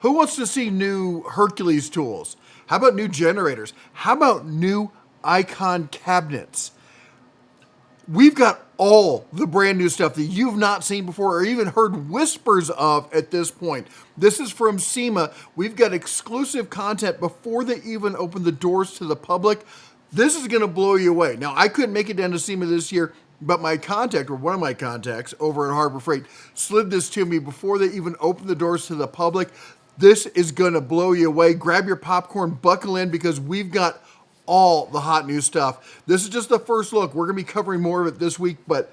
Who wants to see new Hercules tools? How about new generators? How about new icon cabinets? We've got all the brand new stuff that you've not seen before or even heard whispers of at this point. This is from Sema. We've got exclusive content before they even open the doors to the public. This is going to blow you away. Now, I couldn't make it down to Sema this year, but my contact, or one of my contacts over at Harbor Freight, slid this to me before they even opened the doors to the public. This is going to blow you away. Grab your popcorn, buckle in, because we've got all the hot new stuff. This is just the first look. We're going to be covering more of it this week, but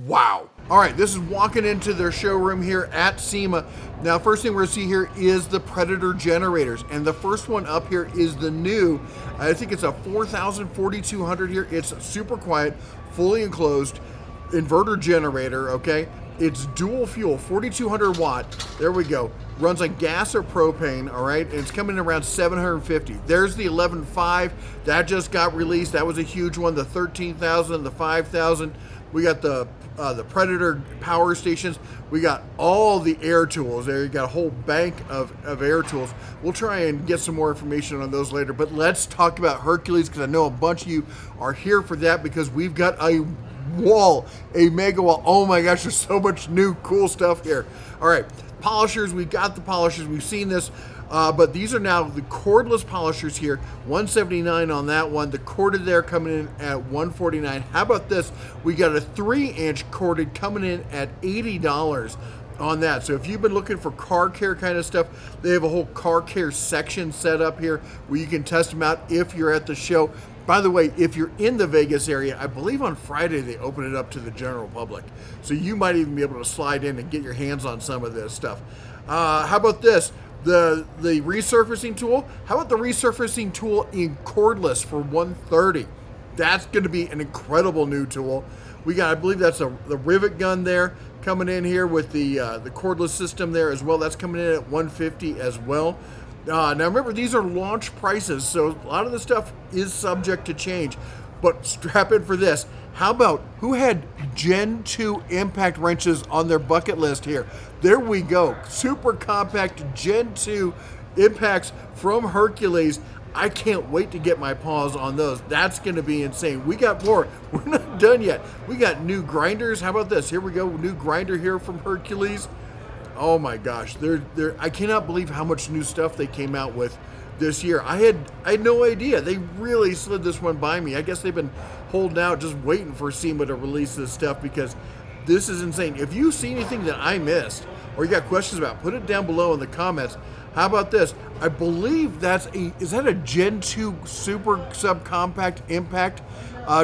wow. All right, this is walking into their showroom here at Sema. Now, first thing we're going to see here is the Predator generators. And the first one up here is the new, I think it's a 4200 here. It's super quiet, fully enclosed inverter generator, okay? It's dual fuel, 4200 watt. There we go. Runs on gas or propane, all right? And it's coming in around 750. There's the 11.5. That just got released. That was a huge one. The 13,000, the 5,000. We got the Predator power stations. We got all the air tools there. You got a whole bank of air tools. We'll try and get some more information on those later. But let's talk about Hercules, because I know a bunch of you are here for that, because we've got a wall, a mega wall. Oh my gosh, there's so much new cool stuff here. All right, polishers, we've got the polishers, we've seen this, but these are now the cordless polishers here. 179 on that one. The corded there coming in at 149. How about this? We got a 3-inch corded coming in at $80 on that. So if you've been looking for car care kind of stuff, they have a whole car care section set up here where you can test them out if you're at the show. By the way, if you're in the Vegas area, I believe on Friday they open it up to the general public. So you might even be able to slide in and get your hands on some of this stuff. How about this? The resurfacing tool. How about the resurfacing tool in cordless for $130? That's going to be an incredible new tool. We got, I believe that's the rivet gun there coming in here with the cordless system there as well. That's coming in at $150 as well. Now remember, these are launch prices, so a lot of the stuff is subject to change. But strap in for this. How about who had Gen 2 impact wrenches on their bucket list here? There we go. Super compact Gen 2 impacts from Hercules. I can't wait to get my paws on those. That's going to be insane. We got more. We're not done yet. We got new grinders. How about this? Here we go. New grinder here from Hercules. Oh my gosh, I cannot believe how much new stuff they came out with this year. I had no idea. They really slid this one by me. I guess they've been holding out, just waiting for Sema to release this stuff, because this is insane. If you see anything that I missed or you got questions about, put it down below in the comments. How about this? I believe is that a Gen 2 super subcompact impact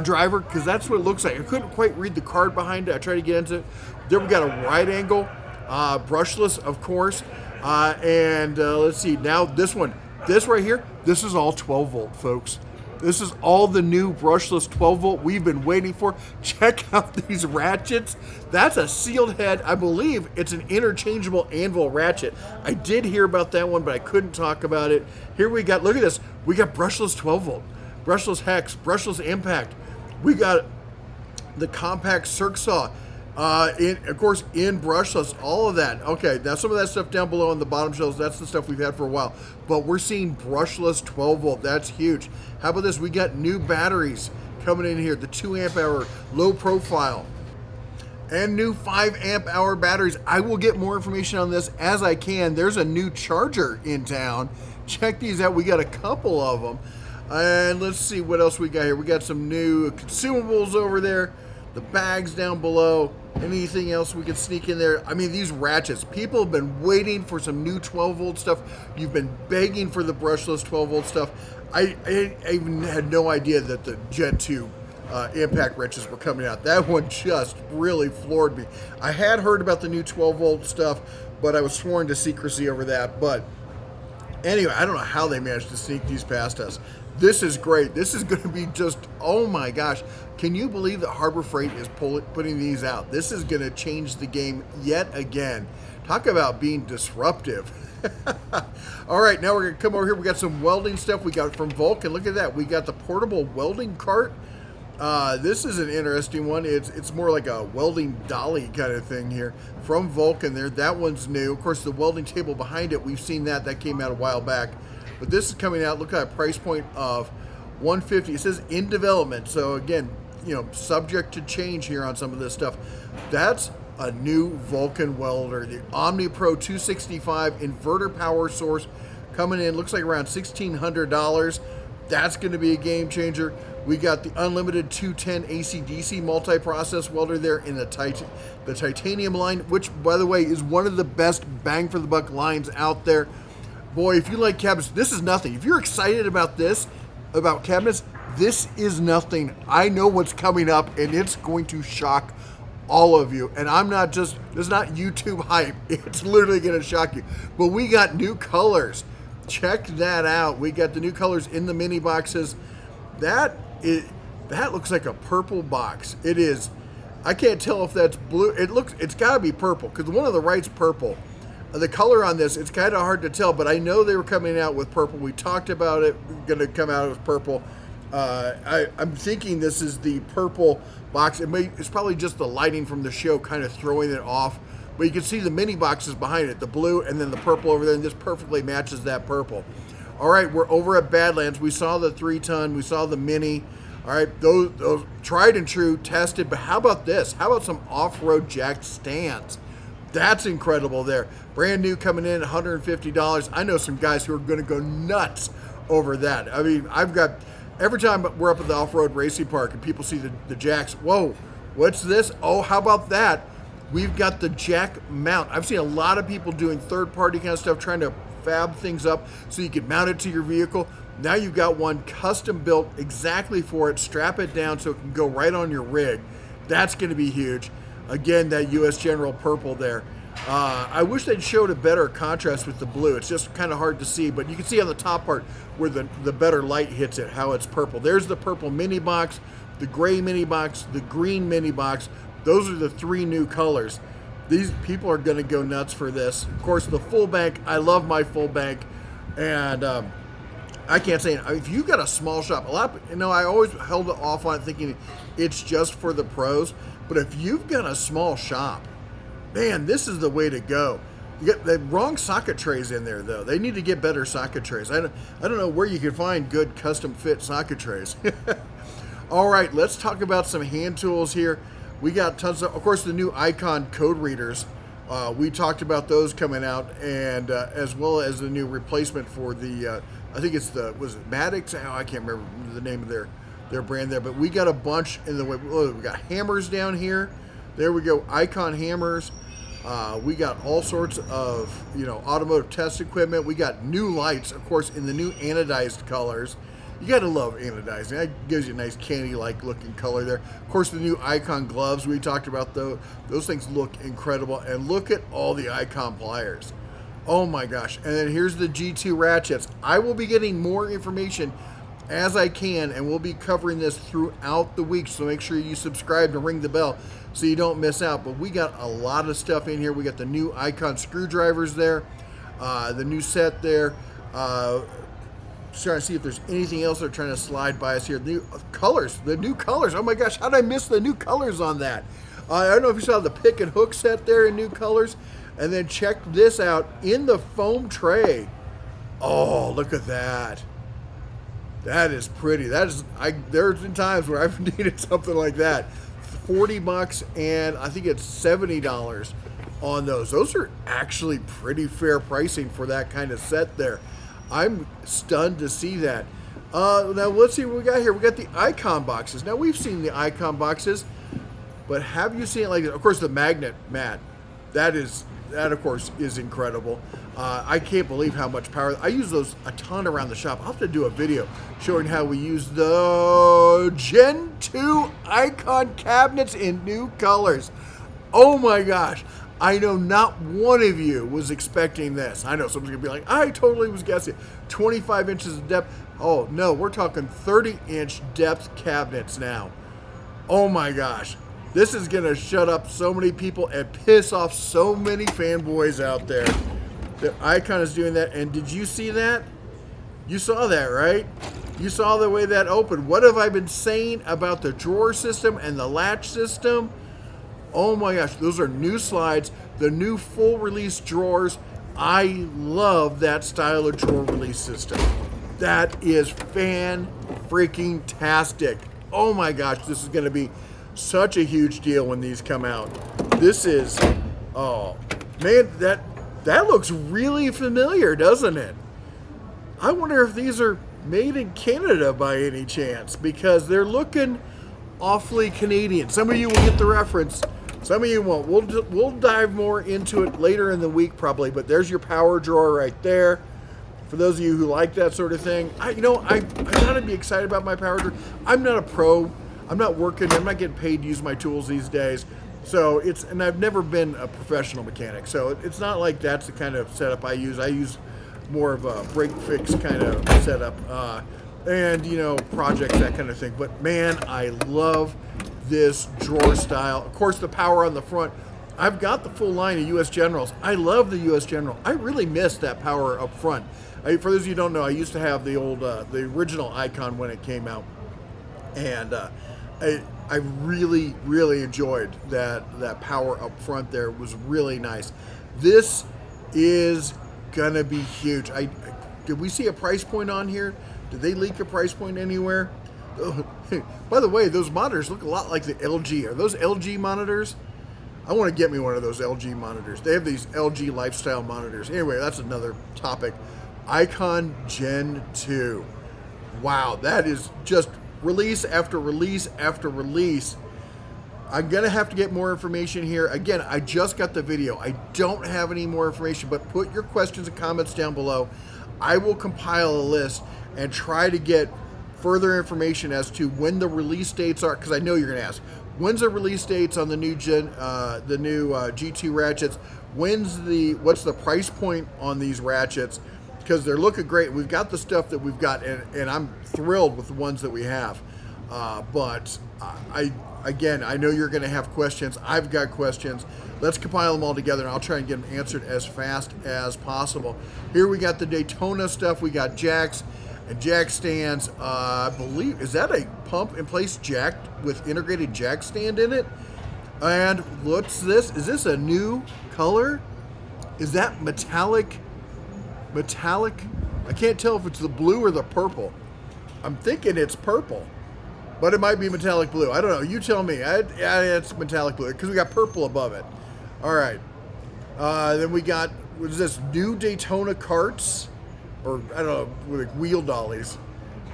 driver? Because that's what it looks like. I couldn't quite read the card behind it. I tried to get into it. There we got a right angle. Brushless, of course, and let's see, now this right here, this is all 12 volt, folks. This is all the new brushless 12 volt we've been waiting for. Check out these ratchets. That's a sealed head. I believe it's an interchangeable anvil ratchet. I did hear about that one, but I couldn't talk about it. Here we got, look at this, we got brushless 12 volt, brushless hex, brushless impact. We got the compact circ saw. Of course, in brushless, all of that. Okay, now some of that stuff down below on the bottom shelves, that's the stuff we've had for a while. But we're seeing brushless 12 volt. That's huge. How about this? We got new batteries coming in here. The 2 amp hour low profile and new 5 amp hour batteries. I will get more information on this as I can. There's a new charger in town. Check these out. We got a couple of them. And let's see what else we got here. We got some new consumables over there. The bags down below. Anything else we could sneak in there? I mean, these ratchets. People have been waiting for some new 12 volt stuff. You've been begging for the brushless 12 volt stuff. I even had no idea that the Gen 2 impact wrenches were coming out. That one just really floored me. I had heard about the new 12 volt stuff, but I was sworn to secrecy over that. But anyway, I don't know how they managed to sneak these past us. This is great. This is going to be just, oh my gosh. Can you believe that Harbor Freight is putting these out? This is going to change the game yet again. Talk about being disruptive. All right, now we're going to come over here. We got some welding stuff we got from Vulcan. Look at that. We got the portable welding cart. This is an interesting one. It's more like a welding dolly kind of thing here from Vulcan there. That one's new. Of course, the welding table behind it, we've seen that. That came out a while back. But this is coming out. Look at a price point of $150. It says in development. So again, subject to change here on some of this stuff. That's a new Vulcan welder. The Omni Pro 265 inverter power source coming in. Looks like around $1,600. That's going to be a game changer. We got the unlimited 210 AC/DC multi-process welder there in the titanium line, which, by the way, is one of the best bang for the buck lines out there. Boy, if you like cabinets, this is nothing. If you're excited about this, about cabinets, this is nothing. I know what's coming up, and it's going to shock all of you. And I'm not just, it's not YouTube hype. It's literally going to shock you. But we got new colors. Check that out. We got the new colors in the mini boxes. That looks like a purple box. It is. I can't tell if that's blue. It's got to be purple because the one on the right's purple. The color on this, it's kind of hard to tell, but I know they were coming out with purple. We talked about it going to come out with purple. I'm thinking this is the purple box. It's probably just the lighting from the show kind of throwing it off. But you can see the mini boxes behind it, the blue and then the purple over there, and this perfectly matches that purple. All right, we're over at Badlands. We saw the 3-ton, we saw the mini. All right, those tried and true, tested. But how about this? How about some off-road jack stands? That's incredible there. Brand new coming in at $150. I know some guys who are going to go nuts over that. I mean, every time we're up at the off-road racing park and people see the jacks, whoa, what's this? Oh, how about that? We've got the jack mount. I've seen a lot of people doing third-party kind of stuff, trying to fab things up so you can mount it to your vehicle. Now you've got one custom built exactly for it. Strap it down so it can go right on your rig. That's going to be huge. Again, that US General purple there. I wish they'd showed a better contrast with the blue. It's just kind of hard to see, but you can see on the top part where the better light hits it, how it's purple. There's the purple mini box, the gray mini box, the green mini box. Those are the 3 new colors. These people are going to go nuts for this. Of course, the full bank. I love my full bank, and I can't say it. If you got a small shop, I always held it off on it thinking it's just for the pros. But if you've got a small shop, man, this is the way to go. You got the wrong socket trays in there, though. They need to get better socket trays. I don't know where you can find good custom fit socket trays. All right, let's talk about some hand tools here. We got tons of course, the new Icon code readers. We talked about those coming out, and as well as the new replacement for the, I think it's was it Maddox? Oh, I can't remember the name of their brand there, but we got a bunch in the way. We got hammers down here. There we go, Icon hammers. We got all sorts of, automotive test equipment. We got new lights, of course, in the new anodized colors. You got to love anodizing. That gives you a nice candy-like looking color there. Of course, the new Icon gloves, we talked about those. Those things look incredible. And look at all the Icon pliers. Oh my gosh. And then here's the G2 ratchets. I will be getting more information as I can, and we'll be covering this throughout the week. So make sure you subscribe and ring the bell so you don't miss out. But we got a lot of stuff in here. We got the new Icon screwdrivers there, the new set there. Trying to see if there's anything else they're trying to slide by us here. The new colors. Oh my gosh, how did I miss the new colors on that? I don't know if you saw the pick and hook set there in new colors. And then check this out in the foam tray. Oh, look at that. That is pretty. There's been times where I've needed something like that. $40 and I think it's $70 on those. Those are actually pretty fair pricing for that kind of set there. I'm stunned to see that. Now let's see what we got here. We got the Icon boxes. Now we've seen the Icon boxes, but have you seen it like this? Of course, the magnet mat. That of course is incredible. I can't believe how much power. I use those a ton around the shop. I'll have to do a video showing how we use the Gen 2 Icon cabinets in new colors. Oh my gosh. I know not one of you was expecting this. I know someone's going to be like, I totally was guessing. 25 inches of depth. Oh, no, we're talking 30-inch depth cabinets now. Oh, my gosh. This is going to shut up so many people and piss off so many fanboys out there. The Icon is doing that. And did you see that? You saw that, right? You saw the way that opened. What have I been saying about the drawer system and the latch system? Oh my gosh, those are new slides, the new full release drawers. I love that style of drawer release system. That is fan-freaking-tastic. Oh my gosh, this is gonna be such a huge deal when these come out. This is, oh man, that looks really familiar, doesn't it? I wonder if these are made in Canada by any chance, because they're looking awfully Canadian. Some of you will get the reference, some of you won't. We'll dive more into it later in the week probably, but there's your power drawer right there. For those of you who like that sort of thing, I gotta be excited about my power drawer. I'm not a pro. I'm not working. I'm not getting paid to use my tools these days. So and I've never been a professional mechanic. So it's not like that's the kind of setup I use. I use more of a break fix kind of setup, and projects, that kind of thing. But man, I love this drawer style. Of course, the power on the front. I've got the full line of US Generals. I love the US General. I really miss that power up front. For those of you who don't know, I used to have the old, the original Icon when it came out, and I really, really enjoyed that power up front there. It was really nice. This is gonna be huge. Did we see a price point on here? Did they leak a price point anywhere? By the way, those monitors look a lot like the LG. Are those LG monitors? I want to get me one of those LG monitors. They have these LG lifestyle monitors. Anyway, that's another topic. Icon Gen 2. Wow, that is just release after release after release. I'm going to have to get more information here. Again, I just got the video. I don't have any more information, but put your questions and comments down below. I will compile a list and try to get further information as to when the release dates are, because I know you're going to ask. When's the release dates on the new G2 ratchets? What's the price point on these ratchets? Because they're looking great. We've got the stuff that we've got, and I'm thrilled with the ones that we have. But I know you're going to have questions. I've got questions. Let's compile them all together, and I'll try and get them answered as fast as possible. Here we got the Daytona stuff. We got jacks and jack stands. I believe, is that a pump-in-place jack with integrated jack stand in it? And what's this? Is this a new color? Is that metallic? I can't tell if it's the blue or the purple. I'm thinking it's purple, but it might be metallic blue. I don't know. You tell me. It's metallic blue because we got purple above it. All right. Then we got, what is this, new Daytona carts? Or, I don't know, like wheel dollies.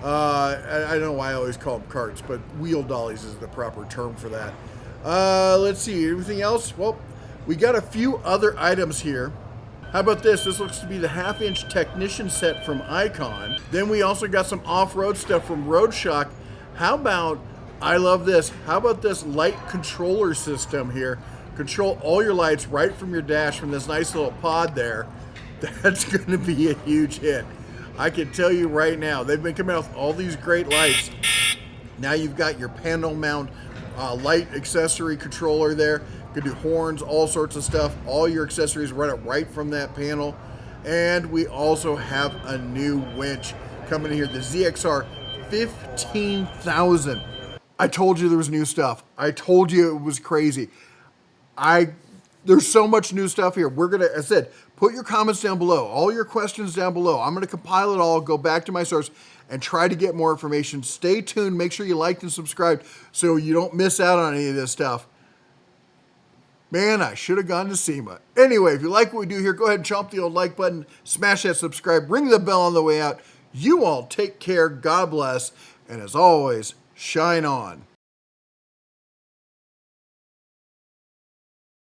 I don't know why I always call them carts, but wheel dollies is the proper term for that. Let's see, anything else? Well, we got a few other items here. How about this? This looks to be the half-inch technician set from Icon. Then we also got some off-road stuff from Roadshock. How about, I love this, how about this light controller system here? Control all your lights right from your dash from this nice little pod there. That's going to be a huge hit. I can tell you right now, they've been coming out with all these great lights. Now you've got your panel mount light accessory controller there. You can do horns, all sorts of stuff. All your accessories run it right from that panel. And we also have a new winch coming in here, the ZXR 15,000. I told you there was new stuff. I told you it was crazy. There's so much new stuff here. I said, put your comments down below, all your questions down below. I'm going to compile it all, go back to my source, and try to get more information. Stay tuned. Make sure you like and subscribe so you don't miss out on any of this stuff. Man, I should have gone to Sema. Anyway, if you like what we do here, go ahead and chomp the old like button, smash that subscribe, ring the bell on the way out. You all take care. God bless. And as always, shine on.